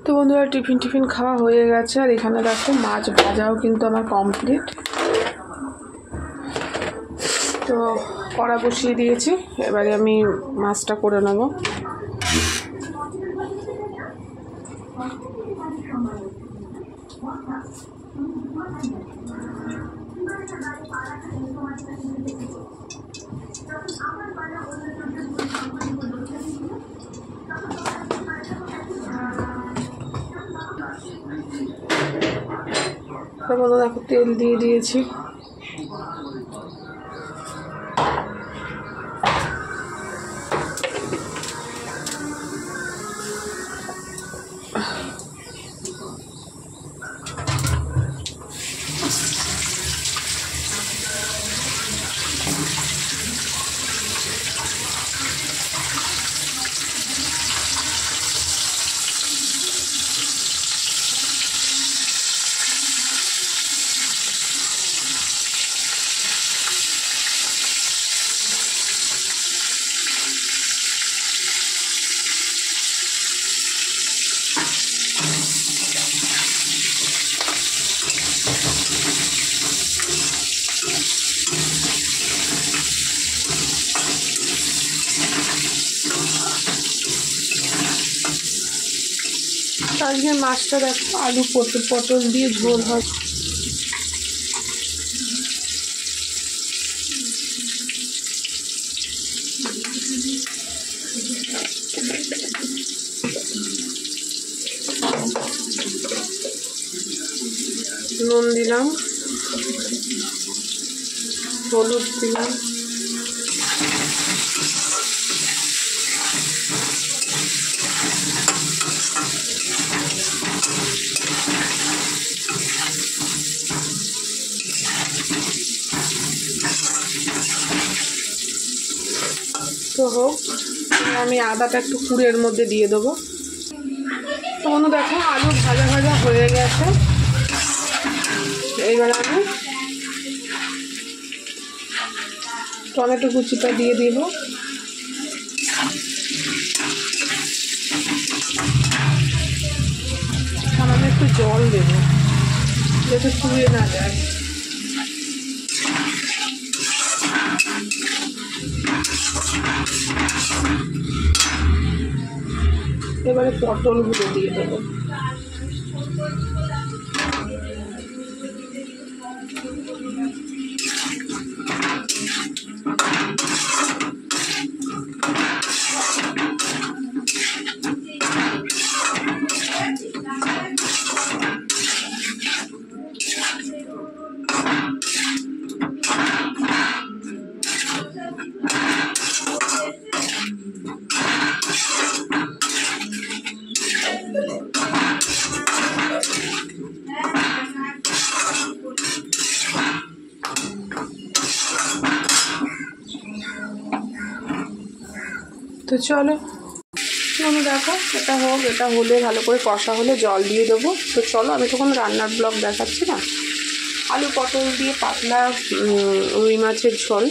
তো বন্ধুরা টিফিন খাওয়া হয়ে গেছে, আর এখানে দেখো মাছ ভাজাও কিন্তু আমার কমপ্লিট। তো কড়া বসিয়ে দিয়েছি, এবারে আমি মাছটা করে নেব। বন্ধু দেখো তেল দিয়ে দিয়েছি। আজকে মাছটা দেখো আলু পটল দিয়ে ঝোল হয়। নুন দিলাম, হলুদ দিলাম, তো হোক, আমি আদাটা একটু কুড়ের মধ্যে দিয়ে দেবো। তো বন্ধু দেখো আলু ভাজা হয়ে গেছে, এইবার আমি টমেটো কুচিটা দিয়ে দিব। সামান্য একটু জল দেব যাতে পুড়ে না যায়। এবারে পটলগুলো দিয়ে দেবো। তো চলো দেখো এটা হোক, এটা হলে ভালো করে কষা হলে জল দিয়ে দেবো। তো চলো, আমি তো কোনো রান্নার ব্লগ দেখাচ্ছি না, আলু পটল দিয়ে পাতলা রুই মাছের ঝোল,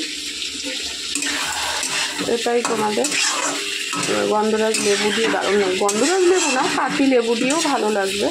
এটাই তোমাদের। গন্ধরাজ লেবু দিয়ে দারুণ, গন্ধরাজ লেবু না, পাতি লেবু দিয়েও ভালো লাগবে।